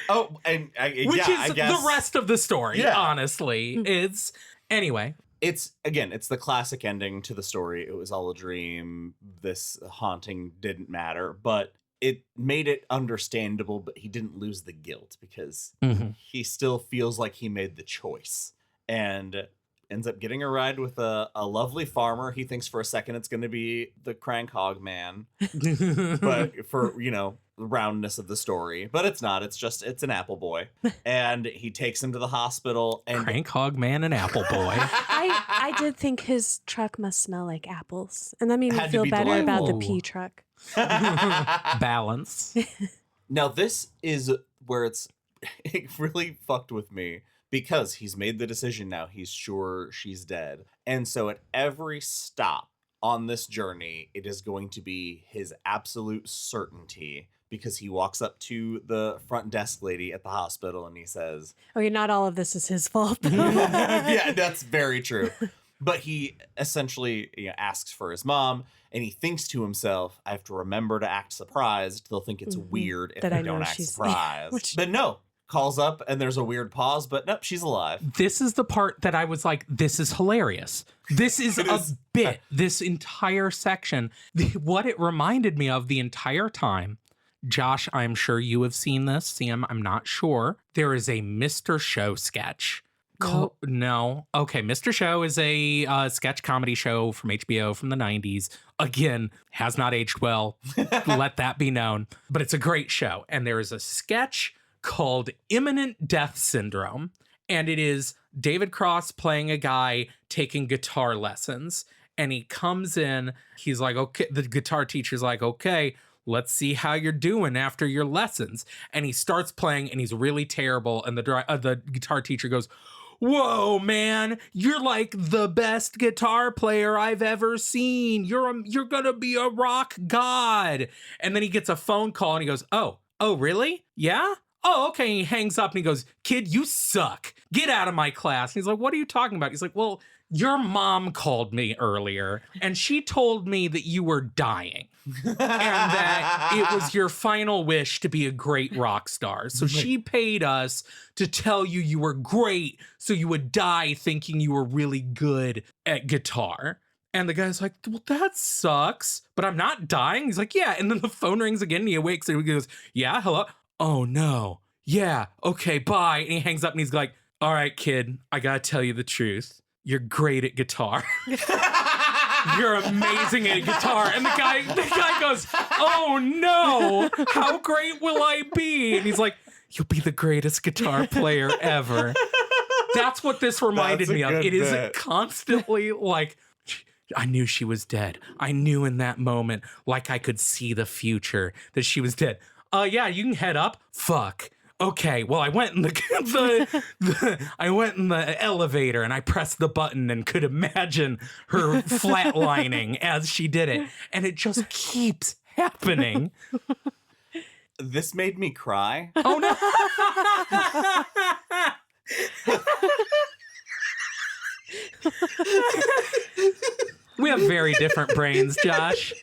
I is guess the rest of the story, Yeah. honestly. It's anyway. it's the classic ending to the story. It was all a dream. This haunting didn't matter, but it made it understandable, but he didn't lose the guilt because he still feels like he made the choice and ends up getting a ride with a lovely farmer. He thinks for a second it's going to be the Crank Hog Man, but for, the roundness of the story, but it's not. It's an apple boy. And he takes him to the hospital and Crank Hog Man and Apple Boy. I did think his truck must smell like apples. And that made me Had to feel be better about the delightful. pea truck. Balance. Now, this is where it really fucked with me because he's made the decision now. He's sure she's dead. And so at every stop on this journey, it is going to be his absolute certainty because he walks up to the front desk lady at the hospital and he says, Okay, not all of this is his fault. yeah, that's very true. But he essentially asks for his mom, and he thinks to himself, I have to remember to act surprised. They'll think it's weird if That I I know don't act she's- surprised. which- But no, calls up, and there's a weird pause, but nope, she's alive. This is the part that I was like, this is hilarious. This is It a is. bit, this entire section. What it reminded me of the entire time, Josh, I'm sure you have seen this. Sam, I'm not sure. There is a Mr. Show sketch. Nope. No. Okay, Mr. Show is a sketch comedy show from HBO from the 90s. Again, has not aged well. Let that be known. But it's a great show. And there is a sketch called Imminent Death Syndrome. And it is David Cross playing a guy taking guitar lessons. And he comes in, he's like, okay, the guitar teacher's like, okay, let's see how you're doing after your lessons. And he starts playing and he's really terrible. And the guitar teacher goes, whoa, man, you're like the best guitar player I've ever seen. You're gonna be a rock god. And then he gets a phone call and he goes, oh, really? Yeah? Oh, okay. And he hangs up and he goes, kid, you suck. Get out of my class. And he's like, what are you talking about? He's like, well, your mom called me earlier and she told me that you were dying and that it was your final wish to be a great rock star. So she paid us to tell you you were great so you would die thinking you were really good at guitar. And the guy's like, well, that sucks, but I'm not dying. He's like, yeah. And then the phone rings again and he awakes and he goes, yeah, hello? Oh, no. Yeah, okay, bye. And he hangs up and he's like, all right, kid, I gotta tell you the truth. You're great at guitar. You're amazing at guitar. And the guy goes, oh no, how great will I be? And he's like, you'll be the greatest guitar player ever. That's what this reminded me of. It is constantly like, I knew she was dead. I knew in that moment, like I could see the future, that she was dead. Yeah, you can head up. Fuck. Okay, well, I went in I went in the elevator and I pressed the button and could imagine her flatlining as she did it. And it just keeps happening. This made me cry. Oh, no. We have very different brains, Josh.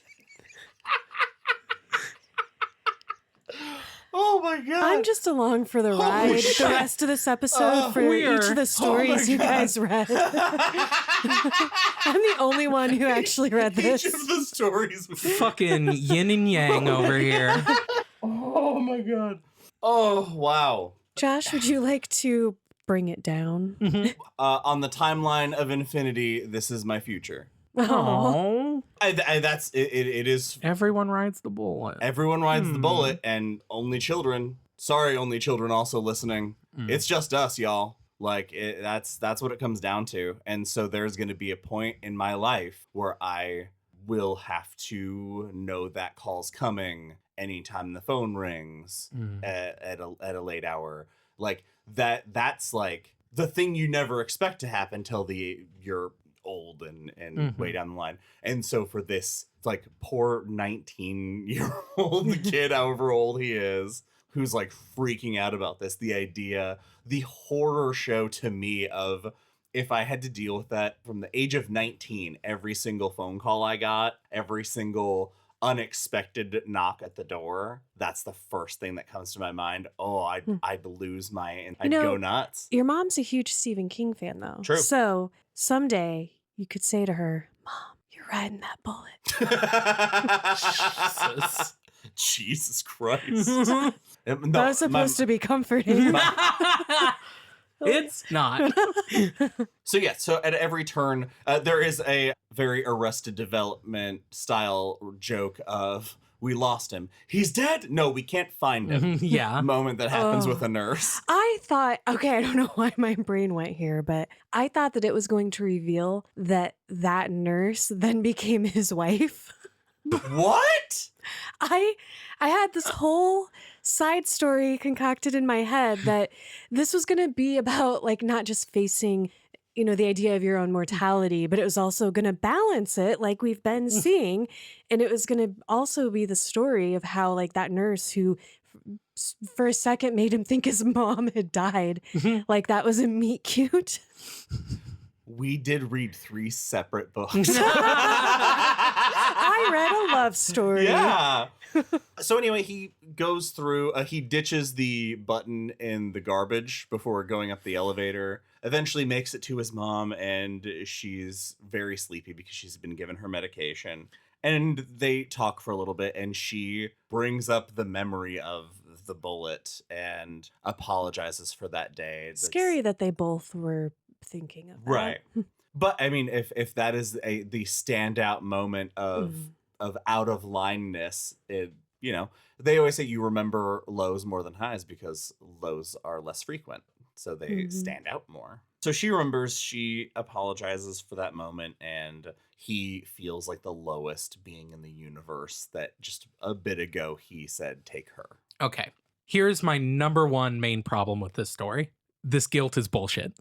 Oh my God. I'm just along for the ride the rest of this episode for each of the stories you guys read. I'm the only one who actually read this. Each of the stories. Fucking yin and yang over here. Oh my God. Oh, wow. Josh, would you like to bring it down? On the timeline of infinity, this is my future. Oh, That's it. It is. Everyone rides the bullet. Everyone rides the bullet, and only children. Sorry, only children also listening. It's just us, y'all. Like that's what it comes down to. And so there's going to be a point in my life where I will have to know that call's coming anytime the phone rings at a late hour. Like that's like the thing you never expect to happen till you're old and way down the line. And so for this, it's like poor 19-year-old kid, however old he is, who's like freaking out about this, the horror show to me of if I had to deal with that from the age of 19, every single phone call I got, every single unexpected knock at the door, that's the first thing that comes to my mind. Oh, I'd lose I'd go nuts. Your mom's a huge Stephen King fan, though. True. So someday you could say to her, Mom, you're riding that bullet. Jesus Christ. That was supposed to be comforting. It's not. So at every turn, there is a very Arrested Development style joke of, we lost him. He's dead? No, we can't find him. Yeah. Moment that happens with a nurse. I thought, okay, I don't know why my brain went here, but I thought that it was going to reveal that nurse then became his wife. What? I had this whole side story concocted in my head that this was going to be about like not just facing, the idea of your own mortality, but it was also going to balance it like we've been seeing. And it was going to also be the story of how like that nurse who for a second made him think his mom had died. Like that was a meet cute. We did read 3 separate books. I read a love story. Yeah. So anyway, he goes through, he ditches the button in the garbage before going up the elevator, eventually makes it to his mom, and she's very sleepy because she's been given her medication. And they talk for a little bit, and she brings up the memory of the bullet and apologizes for that day. Scary that they both were thinking of that. Right. But I mean, if that is the standout moment of out of lineness, they always say you remember lows more than highs because lows are less frequent, so they stand out more. So she remembers, she apologizes for that moment, and he feels like the lowest being in the universe that just a bit ago he said, take her. Okay. Here's my number one main problem with this story. This guilt is bullshit.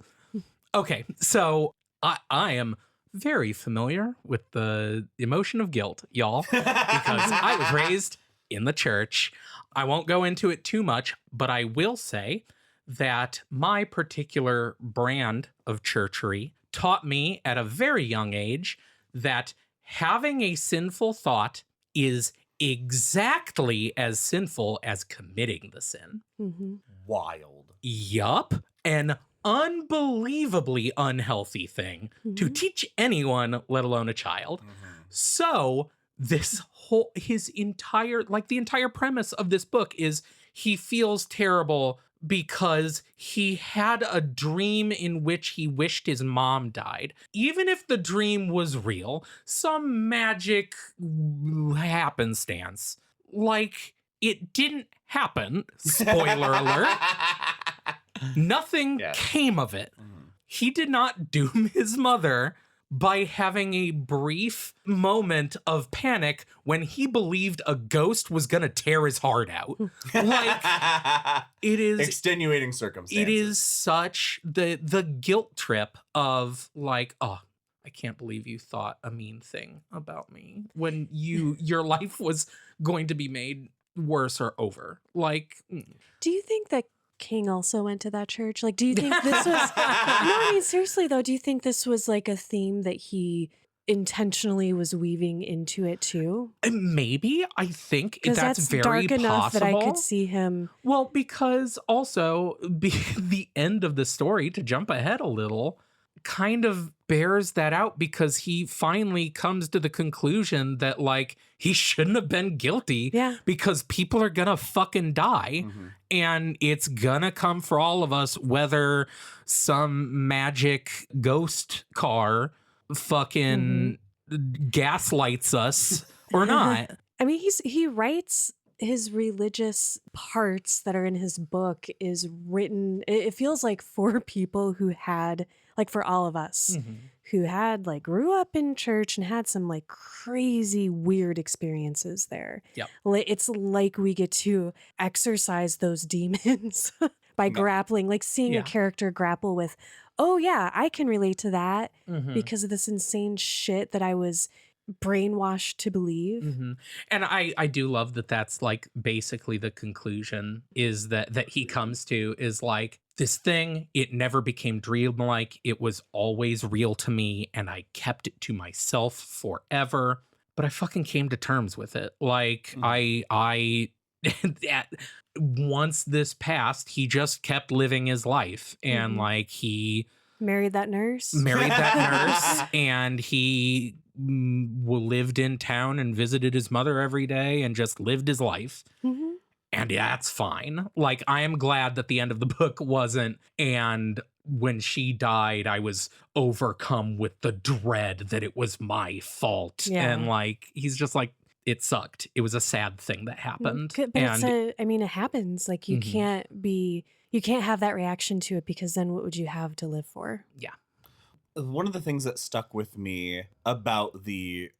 Okay. So I am very familiar with the emotion of guilt, y'all, because I was raised in the church. I won't go into it too much, but I will say that my particular brand of churchery taught me at a very young age that having a sinful thought is exactly as sinful as committing the sin. Mm-hmm. Wild. Yup. An unbelievably unhealthy thing to teach anyone, let alone a child. So this whole, his entire, like the entire premise of this book is he feels terrible because he had a dream in which he wished his mom died. Even if the dream was real, some magic happenstance, like it didn't happen, spoiler alert, nothing came of it. He did not doom his mother by having a brief moment of panic when he believed a ghost was going to tear his heart out. Like, it is extenuating circumstances. It is such the guilt trip of like, oh, I can't believe you thought a mean thing about me when your life was going to be made worse or over. Like, do you think that King also went to that church? Like, do you think this was... No, I mean, seriously, though, do you think this was like a theme that he intentionally was weaving into it too? Maybe. I think that's very dark enough possible. That I could see him. Well, because also the end of the story, to jump ahead a little, kind of bears that out, because he finally comes to the conclusion that like he shouldn't have been guilty because people are gonna fucking die and it's gonna come for all of us, whether some magic ghost car fucking gaslights us or not. I mean, he writes his religious parts that are in his book is written, it feels like for people who had, like for all of us who had like grew up in church and had some like crazy weird experiences there. Yep. It's like we get to exercise those demons by grappling, like seeing a character grapple with, oh yeah, I can relate to that because of this insane shit that I was brainwashed to believe. And I do love that that's like basically the conclusion is that he comes to is like, this thing, it never became dreamlike. It was always real to me and I kept it to myself forever, but I fucking came to terms with it. Like I once this passed, he just kept living his life and like he married that nurse and he lived in town and visited his mother every day and just lived his life. And that's fine. Like, I am glad that the end of the book wasn't, and when she died, I was overcome with the dread that it was my fault. And like, he's just like, it sucked. It was a sad thing that happened. But I mean, it happens. Like, you can't have that reaction to it, because then what would you have to live for? Yeah. One of the things that stuck with me about the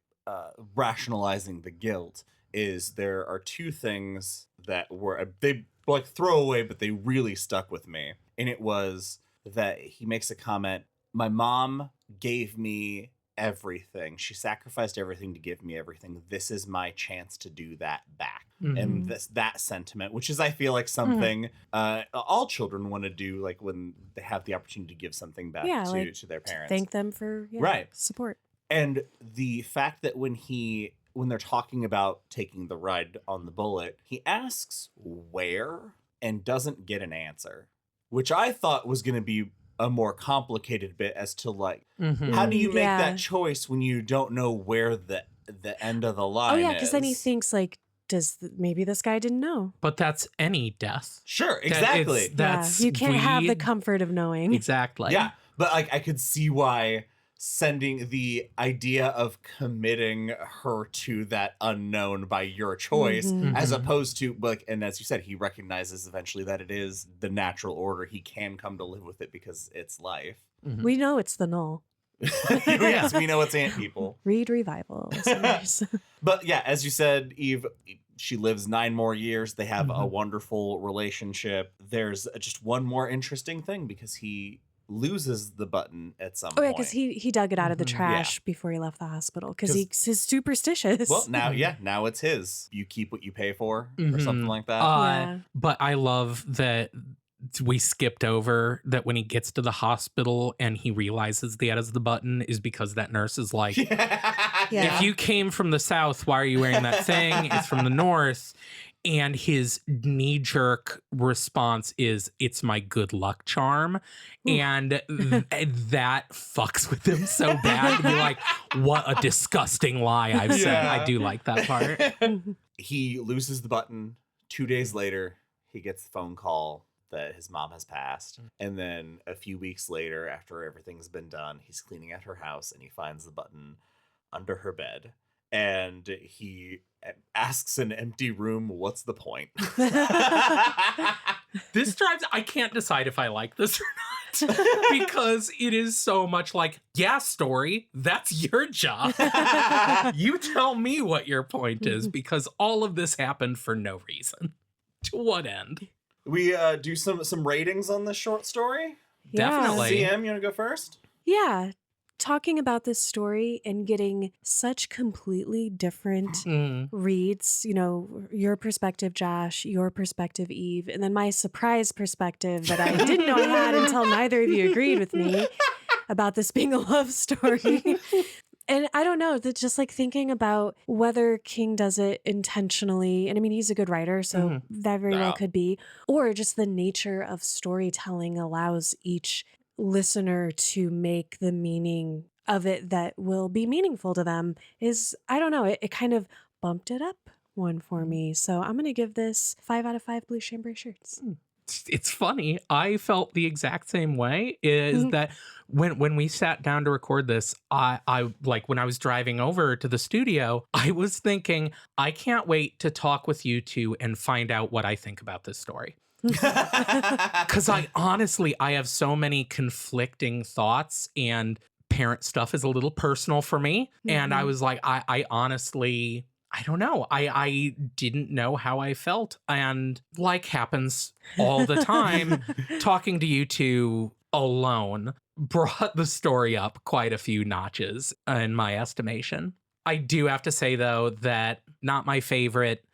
rationalizing the guilt is there are two things that were they like throwaway, but they really stuck with me. And it was that he makes a comment, my mom gave me everything. She sacrificed everything to give me everything. This is my chance to do that back. And that sentiment, which is, I feel like something all children want to do, like when they have the opportunity to give something back to their parents. Thank them for support. And the fact that when they're talking about taking the ride on the bullet, he asks where and doesn't get an answer, which I thought was going to be a more complicated bit as to like, how do you make that choice when you don't know where the end of the line is? Oh yeah, because then he thinks like, maybe this guy didn't know. But that's any death. Sure, exactly. You can't have the comfort of knowing. Exactly. Yeah, but like I could see why sending the idea of committing her to that unknown by your choice, as opposed to like, and as you said, he recognizes eventually that it is the natural order. He can come to live with it because it's life. We know it's the null. Yes, we know it's ant people. Read Revival, listeners. But yeah, as you said, Eve, she lives 9 more years. They have a wonderful relationship. There's just one more interesting thing because he loses the button at some point. Oh, yeah, because he dug it out of the trash before he left the hospital because he's superstitious. Well, now it's his. You keep what you pay for or something like that. But I love that we skipped over that when he gets to the hospital and he realizes that has the button is because that nurse is like, if you came from the South, why are you wearing that thing? It's from the North. And his knee-jerk response is, it's my good luck charm. And that fucks with him so bad to be like, what a disgusting lie I've said. I do like that part. He loses the button. 2 days later, he gets the phone call that his mom has passed. And then a few weeks later, after everything's been done, he's cleaning at her house and he finds the button under her bed. And he asks an empty room, what's the point? This drives, I can't decide if I like this or not. Because it is so much like, yeah, story, that's your job. You tell me what your point is, because all of this happened for no reason. To what end? We do some ratings on this short story? Definitely. CM, you want to go first? Yeah. Talking about this story and getting such completely different reads, you know, your perspective, Josh, your perspective, Eve, and then my surprise perspective that I didn't know I had until neither of you agreed with me about this being a love story. And I don't know, that's just like thinking about whether King does it intentionally. And I mean, he's a good writer, so that very well could be. Or just the nature of storytelling allows each listener to make the meaning of it that will be meaningful to them. Is, I don't know, it kind of bumped it up one for me. So I'm going to give this 5 out of 5 blue chambray shirts. It's funny. I felt the exact same way. Is that when we sat down to record this, I like when I was driving over to the studio, I was thinking, I can't wait to talk with you two and find out what I think about this story. Because I have so many conflicting thoughts, and parent stuff is a little personal for me. And I was like, I honestly, I don't know. I didn't know how I felt. And like happens all the time, talking to you two alone brought the story up quite a few notches in my estimation. I do have to say, though, that not my favorite.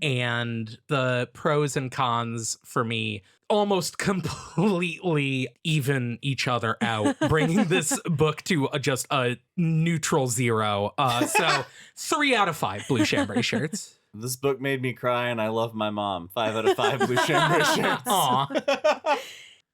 And the pros and cons for me almost completely even each other out, bringing this book to just a neutral 0. So 3 out of 5 blue chambray shirts. This book made me cry, and I love my mom. 5 out of 5 blue chambray shirts. Aw.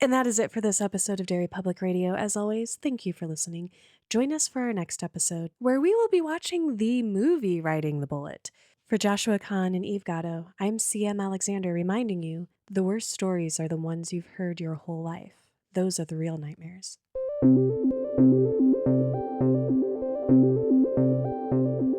And that is it for this episode of Derry Public Radio. As always, thank you for listening. Join us for our next episode, where we will be watching the movie Riding the Bullet. For Joshua Kahn and Eve Gatto, I'm CM Alexander, reminding you, the worst stories are the ones you've heard your whole life. Those are the real nightmares.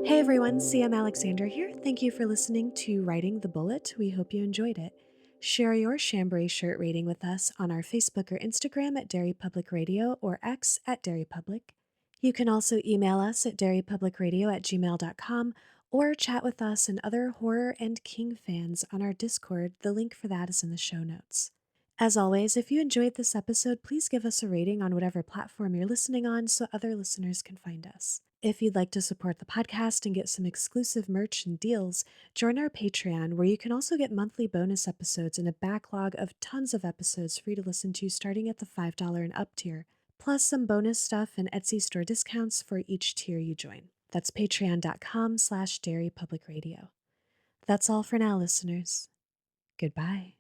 Hey everyone, CM Alexander here. Thank you for listening to Riding the Bullet. We hope you enjoyed it. Share your chambray shirt rating with us on our Facebook or Instagram at Derry Public Radio or X at Derry Public. You can also email us at derrypublicradio@gmail.com or chat with us and other horror and King fans on our Discord. The link for that is in the show notes. As always, if you enjoyed this episode, please give us a rating on whatever platform you're listening on so other listeners can find us. If you'd like to support the podcast and get some exclusive merch and deals, join our Patreon, where you can also get monthly bonus episodes and a backlog of tons of episodes for you to listen to starting at the $5 and up tier, plus some bonus stuff and Etsy store discounts for each tier you join. That's patreon.com/Derry Public Radio. That's all for now, listeners. Goodbye.